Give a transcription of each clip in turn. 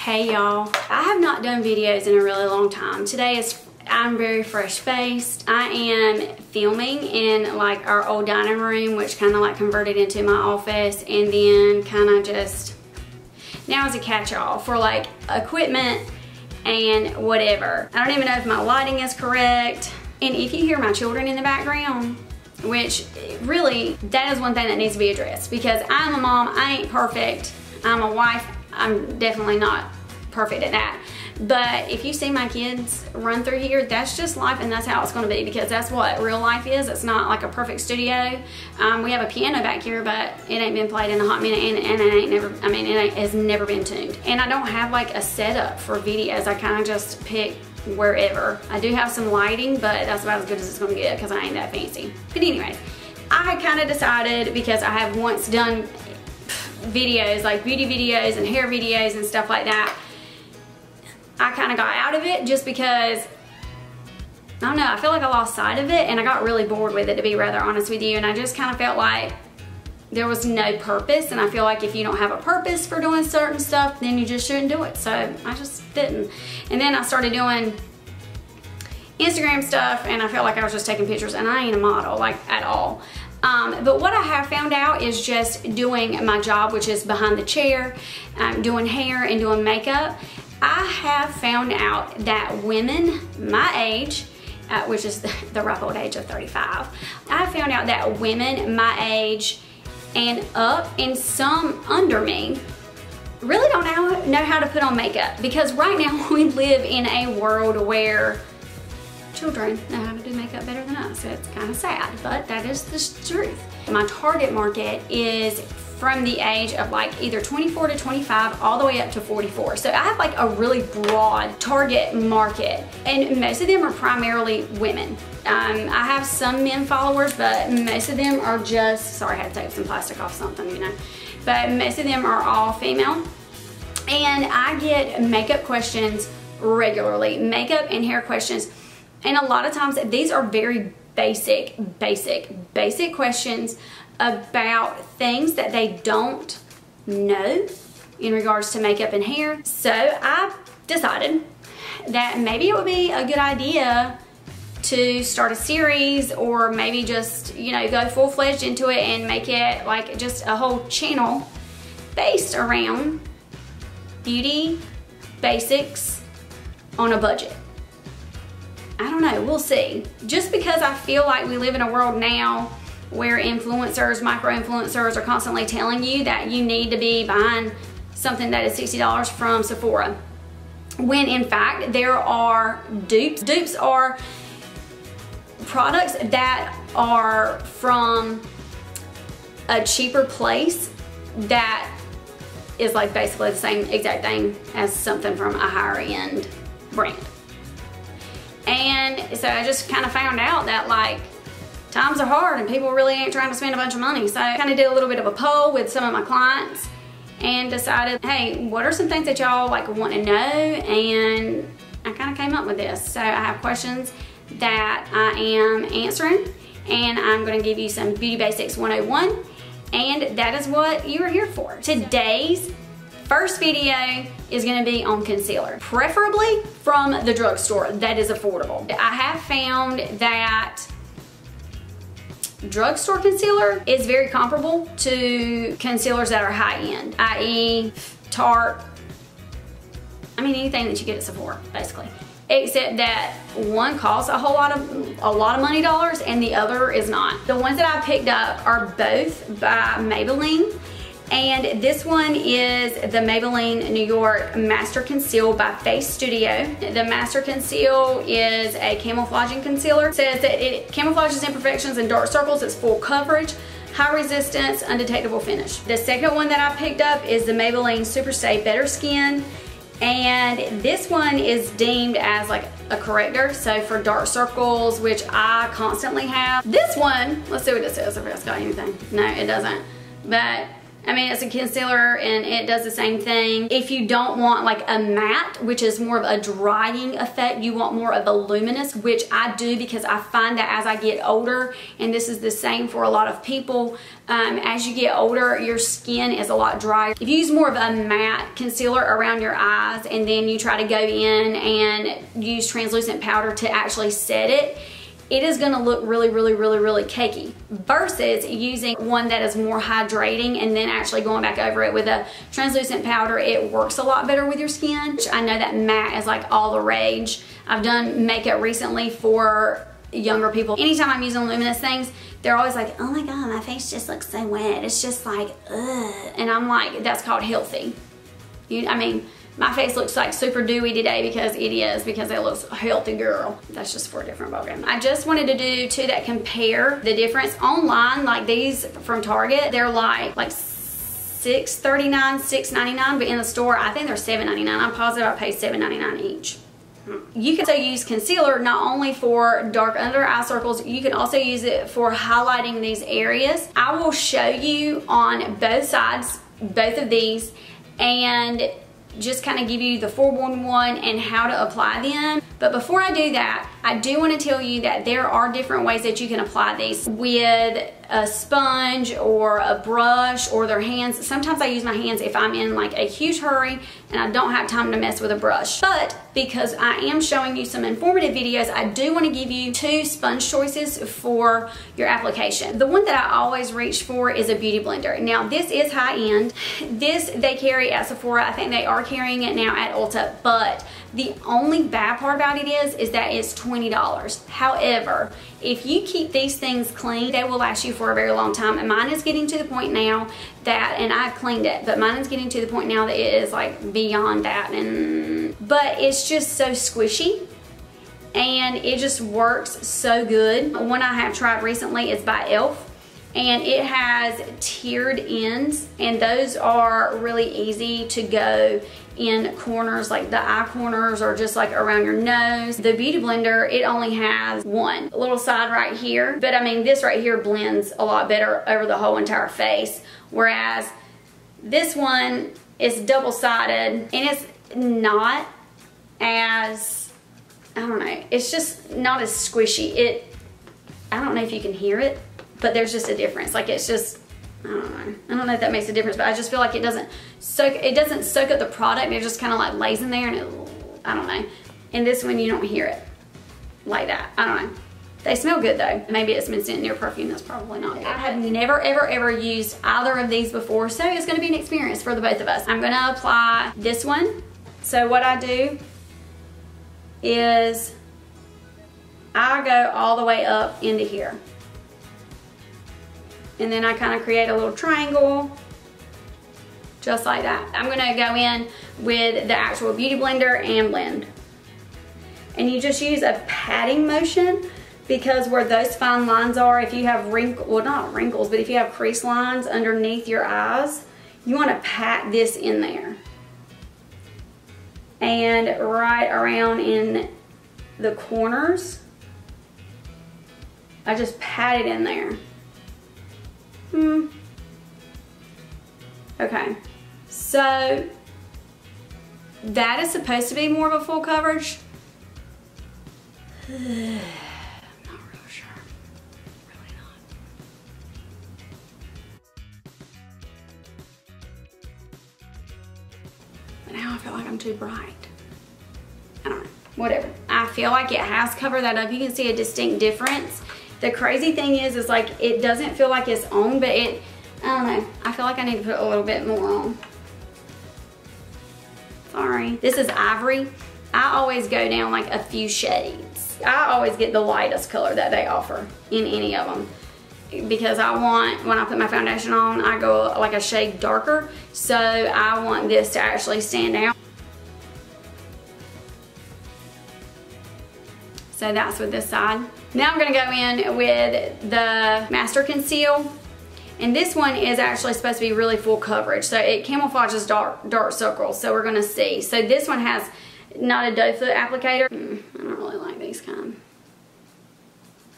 Hey y'all, I have not done videos in a really long time. I'm very fresh faced. I am filming in like our old dining room, which kind of like converted into my office, and then kind of just now as a catch-all for like equipment and whatever. I don't even know if my lighting is correct. And if you hear my children in the background, which really, that is one thing that needs to be addressed, because I'm a mom, I ain't perfect. I'm a wife, I'm definitely not perfect at that. But if you see my kids run through here, that's just life, and that's how it's gonna be, because that's what real life is. It's not like a perfect studio. We have a piano back here, but it ain't been played in a hot minute, and it has never been tuned. And I don't have like a setup for videos. I kind of just pick wherever. I do have some lighting, but that's about as good as it's gonna get because I ain't that fancy. But anyways, I kind of decided, because I have once done videos, like beauty videos and hair videos and stuff like that, I kind of got out of it just because, I don't know, I feel like I lost sight of it and I got really bored with it, to be rather honest with you, and I just kind of felt like there was no purpose, and I feel like if you don't have a purpose for doing certain stuff, then you just shouldn't do it. So I just didn't. And then I started doing Instagram stuff, and I felt like I was just taking pictures, and I ain't a model, like, at all. But what I have found out is just doing my job, which is behind the chair, doing hair and doing makeup. I have found out that women my age, which is the ripe old age of 35, I have found out that women my age and up, and some under me, really don't know how to put on makeup, because right now we live in a world where children know how to do makeup better than us. It's kind of sad, but that is the truth. My target market is from the age of like either 24 to 25 all the way up to 44. So I have like a really broad target market, and most of them are primarily women. I have some men followers, but most of them are just, sorry, I had to take some plastic off something, you know. But most of them are all female. And I get makeup questions regularly, makeup and hair questions. And a lot of times these are very basic questions about things that they don't know in regards to makeup and hair. So I decided that maybe it would be a good idea to start a series, or maybe just, you know, go full-fledged into it and make it like just a whole channel based around beauty basics on a budget. I don't know, we'll see. Just because I feel like we live in a world now where influencers, micro-influencers are constantly telling you that you need to be buying something that is $60 from Sephora, when in fact there are dupes. Dupes are products that are from a cheaper place that is like basically the same exact thing as something from a higher end brand. And so I just kind of found out that like times are hard and people really ain't trying to spend a bunch of money. So I kind of did a little bit of a poll with some of my clients and decided, hey, what are some things that y'all like want to know? And I kind of came up with this. So I have questions that I am answering, and I'm going to give you some Beauty Basics 101, and that is what you are here for. Today's first video is going to be on concealer, preferably from the drugstore that is affordable. I have found that drugstore concealer is very comparable to concealers that are high-end, i.e. Tarte, I mean anything that you get at Sephora, basically. Except that one costs a lot of money dollars and the other is not. The ones that I picked up are both by Maybelline, and this one is the Maybelline New York Master Conceal by Face Studio. The Master Conceal is a camouflaging concealer. It says that it camouflages imperfections and dark circles. It's full coverage, high resistance, undetectable finish. The second one that I picked up is the Maybelline SuperStay Better Skin. And this one is deemed as like a corrector, so for dark circles, which I constantly have. This one, let's see what it says, if it's got anything. No, it doesn't. But I mean, it's a concealer and it does the same thing. If you don't want like a matte, which is more of a drying effect, you want more of a luminous, which I do because I find that as I get older, and this is the same for a lot of people, as you get older, your skin is a lot drier. If you use more of a matte concealer around your eyes and then you try to go in and use translucent powder to actually set it, it is going to look really, really, really, really cakey, versus using one that is more hydrating and then actually going back over it with a translucent powder. It works a lot better with your skin. I know that matte is like all the rage. I've done makeup recently for younger people. Anytime I'm using luminous things, they're always like, oh my god, my face just looks so wet. It's just like, ugh. And I'm like, that's called healthy. I mean, my face looks like super dewy today because it is, because it looks healthy, girl. That's just for a different ballgame. I just wanted to do two that compare the difference. Online, like these from Target, they're like $6.39, $6.99, but in the store, I think they're $7.99. I'm positive I paid $7.99 each. You can also use concealer not only for dark under eye circles, you can also use it for highlighting these areas. I will show you on both sides, both of these, and just kind of give you the 411 and how to apply them. But before I do that, I do want to tell you that there are different ways that you can apply these with a sponge or a brush or their hands. Sometimes I use my hands if I'm in like a huge hurry and I don't have time to mess with a brush. But because I am showing you some informative videos, I do want to give you two sponge choices for your application. The one that I always reach for is a beauty blender. Now this is high end. This they carry at Sephora. I think they are carrying it now at Ulta, but the only bad part about it is that it's $20. However, if you keep these things clean, they will last you for a very long time. And mine is getting to the point now that, and I've cleaned it, but mine is getting to the point now that it is like beyond that. But it's just so squishy and it just works so good. One I have tried recently is by e.l.f. and it has tiered ends, and those are really easy to go in corners, like the eye corners or just like around your nose. The beauty blender, it only has one little side right here, but I mean this right here blends a lot better over the whole entire face, whereas this one is double-sided and it's not as, I don't know, it's just not as squishy. I don't know if you can hear it, but there's just a difference. Like it's just, I don't know if that makes a difference, but I just feel like it doesn't soak up the product. It just kind of like lays in there and I don't know. And this one you don't hear it like that. I don't know. They smell good though. Maybe it's been sitting near perfume. That's probably not good. I have never ever ever used either of these before, so it's going to be an experience for the both of us. I'm going to apply this one. So what I do is I go all the way up into here. And then I kind of create a little triangle, just like that. I'm gonna go in with the actual beauty blender and blend. And you just use a patting motion, because where those fine lines are, if you have wrinkles, well not wrinkles, but if you have crease lines underneath your eyes, you wanna pat this in there. And right around in the corners, I just pat it in there. Okay, so that is supposed to be more of a full coverage. I'm not really sure, really not. But now I feel like I'm too bright. I don't know, whatever. I feel like it has covered that up. You can see a distinct difference. The crazy thing is like it doesn't feel like it's on, but I don't know. I feel like I need to put a little bit more on. Sorry. This is Ivory. I always go down like a few shades. I always get the lightest color that they offer in any of them, because I want, when I put my foundation on, I go like a shade darker. So I want this to actually stand out. So that's with this side. Now I'm gonna go in with the Master Conceal. And this one is actually supposed to be really full coverage. So it camouflages dark circles. So we're gonna see. So this one has not a doe foot applicator. I don't really like these kind.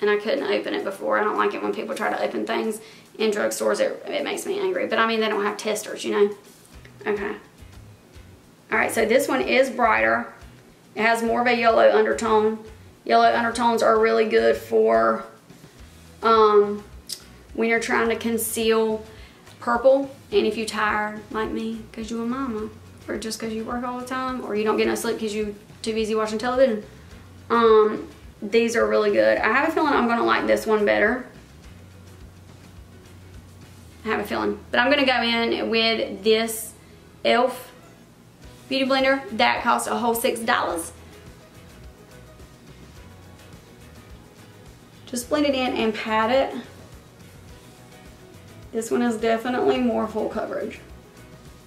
And I couldn't open it before. I don't like it when people try to open things in drugstores, it makes me angry. But I mean, they don't have testers, you know. Okay. All right, so this one is brighter. It has more of a yellow undertone. Yellow undertones are really good for when you're trying to conceal purple, and if you're tired like me because you're a mama, or just because you work all the time, or you don't get no sleep because you're too busy watching television, these are really good. I have a feeling I'm gonna like this one better. I have a feeling, but I'm gonna go in with this e.l.f. beauty blender that cost a whole $6. Just blend it in and pat it. This one is definitely more full coverage,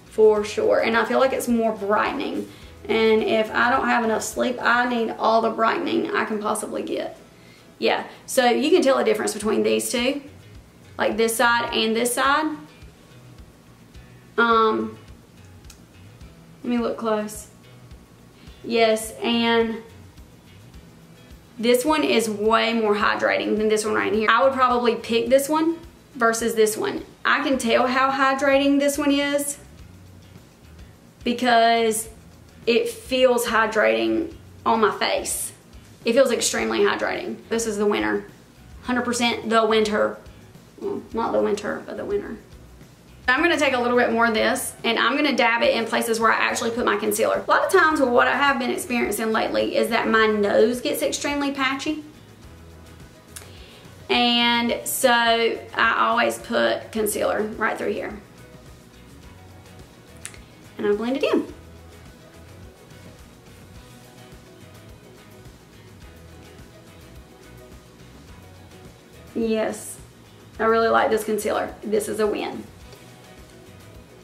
for sure. And I feel like it's more brightening. And if I don't have enough sleep, I need all the brightening I can possibly get. Yeah, so you can tell the difference between these two, like this side and this side. Let me look close. Yes, and this one is way more hydrating than this one right here. I would probably pick this one versus this one. I can tell how hydrating this one is because it feels hydrating on my face. It feels extremely hydrating. This is the winter. 100% the winter. Well, not the winter, but the winter. I'm gonna take a little bit more of this and I'm gonna dab it in places where I actually put my concealer. A lot of times what I have been experiencing lately is that my nose gets extremely patchy. And so I always put concealer right through here. And I blend it in. Yes, I really like this concealer. This is a win.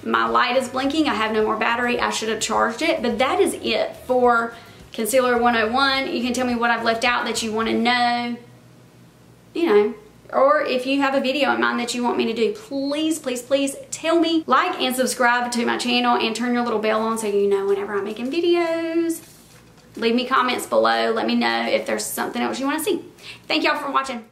My light is blinking. I have no more battery. I should have charged it, but that is it for Concealer 101. You can tell me what I've left out that you want to know, you know, or if you have a video in mind that you want me to do, please, please, please tell me. Like and subscribe to my channel and turn your little bell on so you know whenever I'm making videos. Leave me comments below. Let me know if there's something else you want to see. Thank y'all for watching.